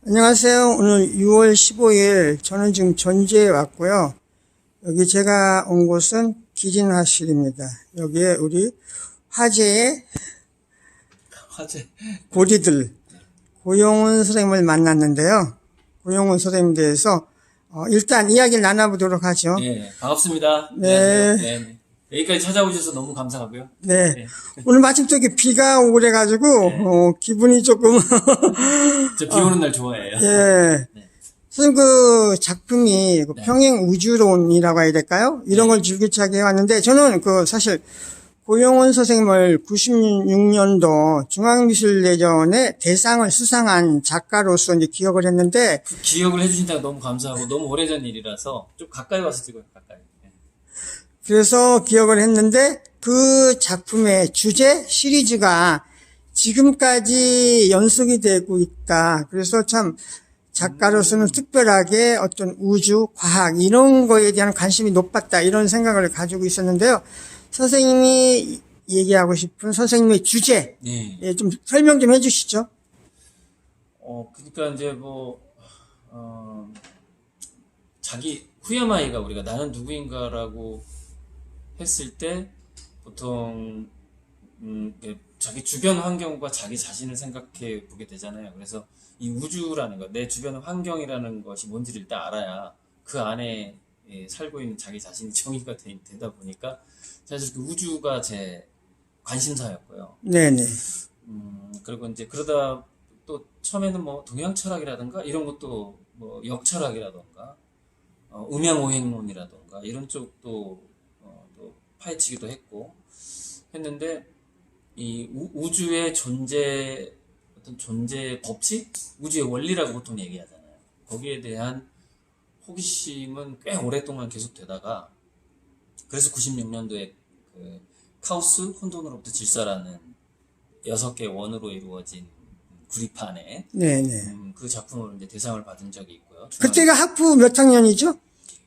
안녕하세요. 오늘 6월 15일 저는 지금 전주에 왔고요. 여기 제가 온 곳은 기진화실입니다. 여기에 우리 화제의 고리들 고용훈 선생님을 만났는데요. 고용훈 선생님에 대해서 일단 이야기를 나눠보도록 하죠. 네, 반갑습니다. 네. 안녕하세요. 네. 여기까지 찾아오셔서 너무 감사하고요. 네. 네. 오늘 마침 또 이렇게 비가 오고 그래가지고 기분이 조금 저 비 오는 날 좋아해요. 예. 네. 선생님 그 작품이 그 네. 평행 우주론이라고 해야 될까요? 이런 걸 줄기차게 해왔는데 저는 그 사실 고용훈 선생님을 96년도 중앙미술대전에 대상을 수상한 작가로서 이제 기억을 했는데 그 기억을 해주신다고 너무 감사하고 너무 오래전 일이라서 좀 가까이 와서 찍어요. 가까이. 네. 그래서 기억을 했는데 그 작품의 주제 시리즈가 지금까지 연속이 되고 있다. 그래서 참 작가로서는 특별하게 어떤 우주, 과학 이런 거에 대한 관심이 높았다. 이런 생각을 가지고 있었는데요. 선생님이 얘기하고 싶은 선생님의 주제 네. 예, 좀 설명 좀 해주시죠. 그러니까 이제 자기 후야마이가 우리가 나는 누구인가라고 했을 때 보통 자기 주변 환경과 자기 자신을 생각해 보게 되잖아요. 그래서 이 우주라는 것, 내 주변 환경이라는 것이 뭔지를 일단 알아야 그 안에 살고 있는 자기 자신이 정의가 되다 보니까 사실 그 우주가 제 관심사였고요. 네네. 그리고 이제 그러다 또 처음에는 뭐 동양 철학이라든가 이런 것도 뭐 역철학이라든가 음양오행론이라든가 이런 쪽도 또 파헤치기도 했는데 이 우주의 어떤 존재 법칙, 우주의 원리라고 보통 얘기하잖아요. 거기에 대한 호기심은 꽤 오랫동안 계속되다가 그래서 96년도에 그 카오스 혼돈으로부터 질서라는 6개 원으로 이루어진 구리판에 네네. 그 작품으로 이제 대상을 받은 적이 있고요. 그때가 학부 몇 학년이죠?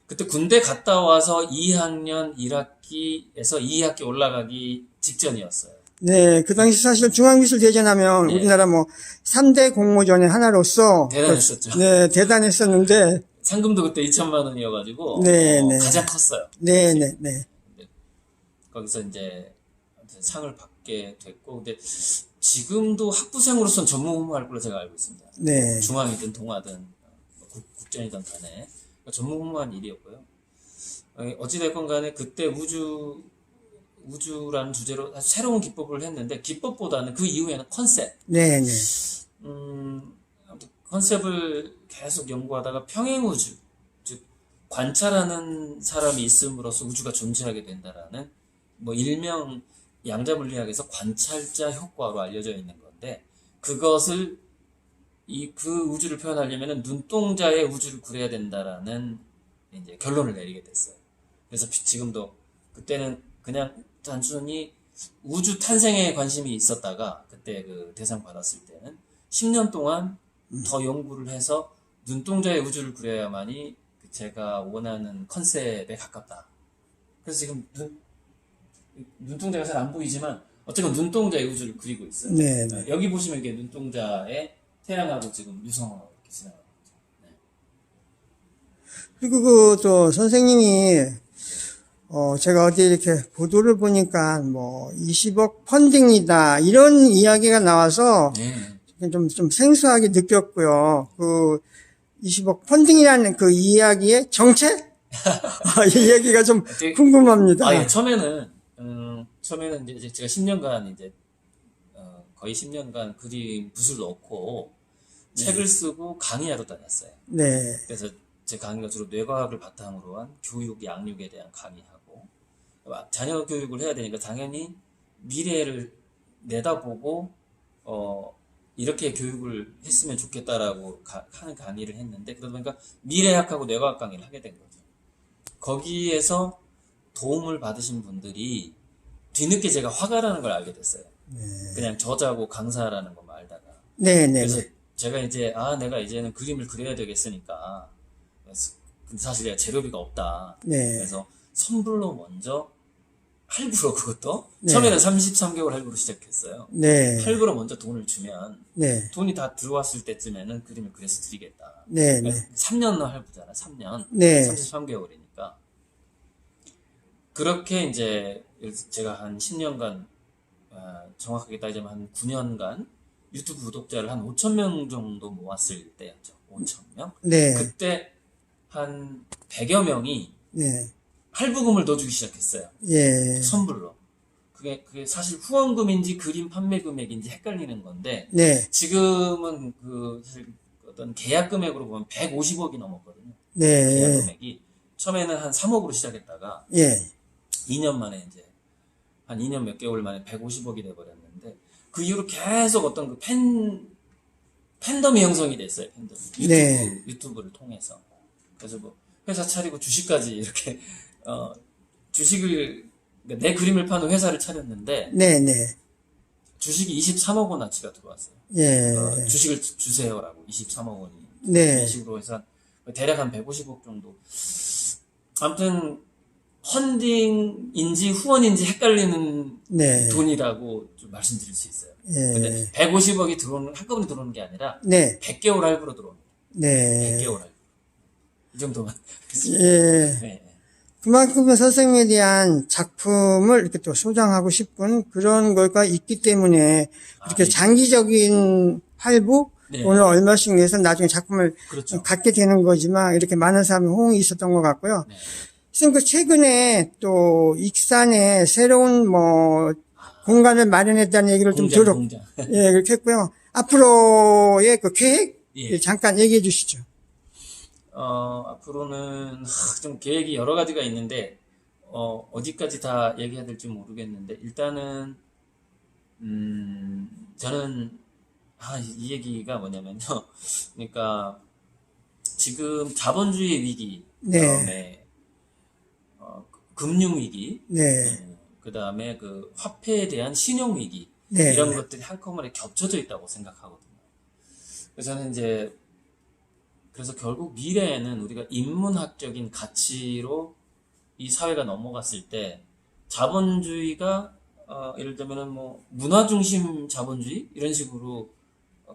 그때 군대 갔다 와서 2학년 1학기에서 2학기 올라가기 직전이었어요. 네, 그 당시 사실 중앙미술대전 하면 네. 우리나라 뭐 3대 공모전의 하나로서 대단했었죠. 네, 대단했었는데 상금도 그때 2천만 원이어가지고 네. 가장 컸어요. 네네. 거기서 이제 아무튼 상을 받게 됐고, 근데 지금도 학부생으로서는 전무후무할 걸로 제가 알고 있습니다. 네. 중앙이든 동아든 국전이든 간에 그러니까 전무후무한 일이었고요. 어찌됐건 간에 그때 우주라는 주제로 아주 새로운 기법을 했는데, 기법보다는 그 이후에는 컨셉. 네네. 아무튼 컨셉을 계속 연구하다가 평행우주, 즉 관찰하는 사람이 있음으로써 우주가 존재하게 된다라는 뭐 일명 양자물리학에서 관찰자 효과로 알려져 있는 건데, 그것을 그 우주를 표현하려면은 눈동자의 우주를 그려야 된다라는 이제 결론을 내리게 됐어요. 그래서 지금도 그때는 그냥 단순히 우주 탄생에 관심이 있었다가 그때 그 대상 받았을 때는 10년 동안 더 연구를 해서 눈동자의 우주를 그려야만이 제가 원하는 컨셉에 가깝다. 그래서 지금 눈동자가 잘 안 보이지만 어쨌건 눈동자의 우주를 그리고 있어요. 네. 여기 보시면 이게 눈동자의 태양하고 지금 유성하고 이렇게 지나가고 있죠. 네. 그리고 또 선생님이 제가 어디 이렇게 보도를 보니까 뭐 20억 펀딩이다 이런 이야기가 나와서 네. 좀 생소하게 느꼈고요. 그 20억 펀딩이라는 그 이야기의 정체? 이 얘기가 좀 궁금합니다. 예, 처음에는 이제 제가 10년간 이제 거의 10년간 그림 붓을 넣고 책을 쓰고 강의하러 다녔어요. 네. 그래서 제 강의가 주로 뇌과학을 바탕으로 한 교육, 양육에 대한 강의하고, 자녀 교육을 해야 되니까 당연히 미래를 내다보고 이렇게 교육을 했으면 좋겠다라고 하는 강의를 했는데, 그러다 보니까 미래학하고 뇌과학 강의를 하게 된 거죠. 거기에서 도움을 받으신 분들이 뒤늦게 제가 화가라는 걸 알게 됐어요. 그냥 저자고 강사라는 것만 알다가. 네네. 그래서 제가 이제 내가 이제는 그림을 그려야 되겠으니까, 근데 사실 내가 재료비가 없다. 네. 그래서 선불로 먼저 할부로 그것도 네. 처음에는 33개월 할부로 시작했어요. 네. 할부로 먼저 돈을 주면 네. 돈이 다 들어왔을 때쯤에는 그림을 그려서 드리겠다. 네. 그러니까 네. 3년 할부잖아. 3년. 네. 33개월이니까. 그렇게 이제 제가 한 10년간 정확하게 따지면 한 9년간 유튜브 구독자를 한 5,000명 정도 모았을 때였죠. 5,000명. 네. 그때 한 100여 명이 네. 할부금을 넣어주기 시작했어요. 예. 선불로. 그게 사실 후원금인지 그림 판매 금액인지 헷갈리는 건데, 네. 지금은 사실 어떤 계약 금액으로 보면 150억이 넘었거든요. 계약 네. 금액이. 처음에는 한 3억으로 시작했다가, 예. 2년 만에 이제, 한 2년 몇 개월 만에 150억이 돼버렸는데, 그 이후로 계속 어떤 팬덤이 형성이 됐어요, 팬덤이. 네. 유튜브를 통해서. 그래서 뭐, 회사 차리고 주식까지 이렇게, 주식을, 그러니까 내 그림을 파는 회사를 차렸는데, 네. 네. 주식이 23억 원어치가 들어왔어요. 예. 주식을 주세요라고 23억 원이. 네. 이런 식으로 해서 대략 한 150억 정도. 아무튼 펀딩인지 후원인지 헷갈리는 네. 돈이라고 좀 말씀드릴 수 있어요. 예. 근데 150억이 한꺼번에 들어오는 게 아니라 네. 100개월 할부로 들어옵니다. 네. 100개월 할부. 이 정도만. 예. 네. 그만큼 선생님에 대한 작품을 이렇게 또 소장하고 싶은 그런 거가 있기 때문에 그렇게 네. 장기적인 할부, 네. 돈을 얼마씩 내서 나중에 작품을 그렇죠. 갖게 되는 거지만 이렇게 많은 사람이 호응이 있었던 것 같고요. 네. 선생님 그 최근에 또 익산에 새로운 공간을 마련했다는 얘기를 좀 공장. 예, 그렇게 했고요. 앞으로의 그 계획 예. 잠깐 얘기해 주시죠. 앞으로는 좀 계획이 여러 가지가 있는데 어디까지 다 얘기해야 될지 모르겠는데 일단은 저는 이 얘기가 뭐냐면요. 그러니까 지금 자본주의 위기, 네. 그다음에 금융 위기, 네. 그다음에 그 화폐에 대한 신용 위기 네. 이런 것들이 한꺼번에 겹쳐져 있다고 생각하거든요. 그래서 저는 이제 그래서 결국 미래에는 우리가 인문학적인 가치로 이 사회가 넘어갔을 때 자본주의가 예를 들면은 뭐 문화 중심 자본주의 이런 식으로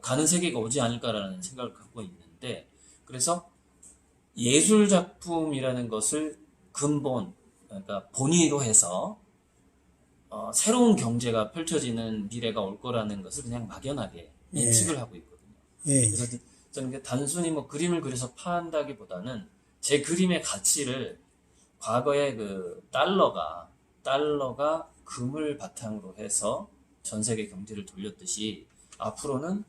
가는 세계가 오지 않을까라는 생각을 갖고 있는데 그래서 예술 작품이라는 것을 근본 그러니까 본위로 해서 새로운 경제가 펼쳐지는 미래가 올 거라는 것을 그냥 막연하게 예측을 하고 있거든요. 예. 그래서 저는 단순히 뭐 그림을 그려서 판다기보다는 제 그림의 가치를 과거에 그 달러가 금을 바탕으로 해서 전 세계 경제를 돌렸듯이 앞으로는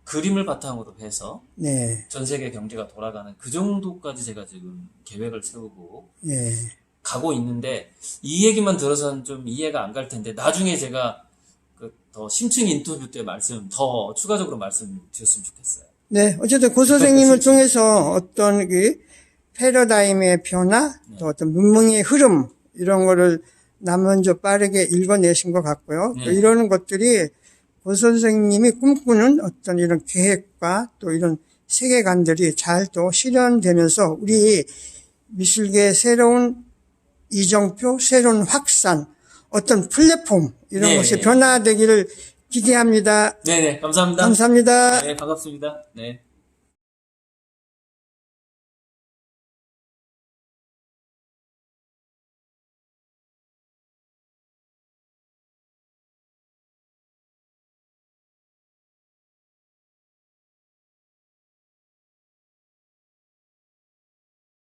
그림을 바탕으로 해서 네. 전 세계 경제가 돌아가는 그 정도까지 제가 지금 계획을 세우고 예. 가고 있는데 이 얘기만 들어서는 좀 이해가 안 갈 텐데 나중에 제가 더 심층 인터뷰 때 더 추가적으로 말씀드렸으면 좋겠어요. 네, 어쨌든 고 선생님을 통해서 어떤 그 패러다임의 변화, 또 어떤 문명의 흐름, 이런 거를 먼저 빠르게 읽어내신 것 같고요. 네. 또 이런 것들이 고 선생님이 꿈꾸는 어떤 이런 계획과 또 이런 세계관들이 잘 또 실현되면서 우리 미술계의 새로운 이정표, 새로운 확산, 어떤 플랫폼, 이런 네. 것이 변화되기를 기대합니다. 네네, 감사합니다. 감사합니다. 네, 반갑습니다. 네.